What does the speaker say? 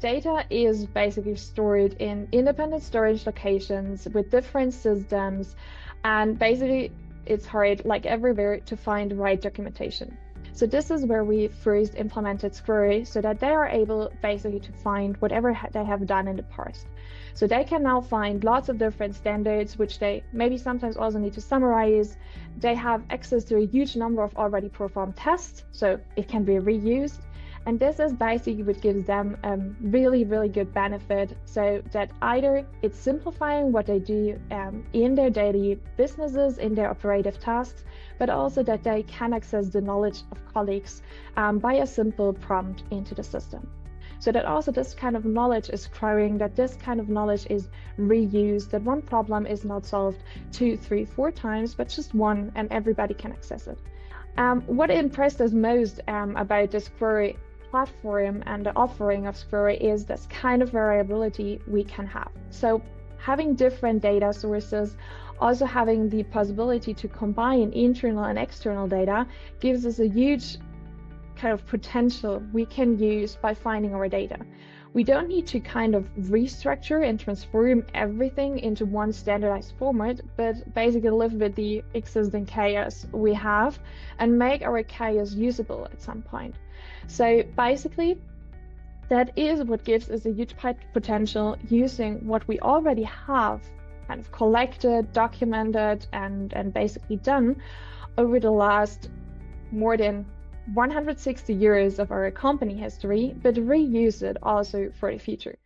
data is basically stored in independent storage locations with different systems, and basically it's hard, like everywhere, to find the right documentation. So this is where we first implemented Squirro, so that they are able basically to find whatever they have done in the past. So they can now find lots of different standards, which they maybe sometimes also need to summarize. They have access to a huge number of already performed tests, so it can be reused. And this is basically what gives them a really, really good benefit, so that either it's simplifying what they do in their daily businesses, in their operative tasks, but also that they can access the knowledge of colleagues by a simple prompt into the system. So that also this kind of knowledge is growing, that this kind of knowledge is reused, that one problem is not solved 2, 3, 4 times, but just one, and everybody can access it. What impressed us most about this Squirro platform and the offering of Squirro is this kind of variability we can have. So having different data sources, also having the possibility to combine internal and external data, gives us a huge kind of potential we can use by finding our data. We don't need to kind of restructure and transform everything into one standardized format, but basically live with the existing chaos we have and make our chaos usable at some point. So basically, that is what gives us a huge potential, using what we already have kind of collected, documented, and basically done over the last more than 160 years of our company history, but reuse it also for the future.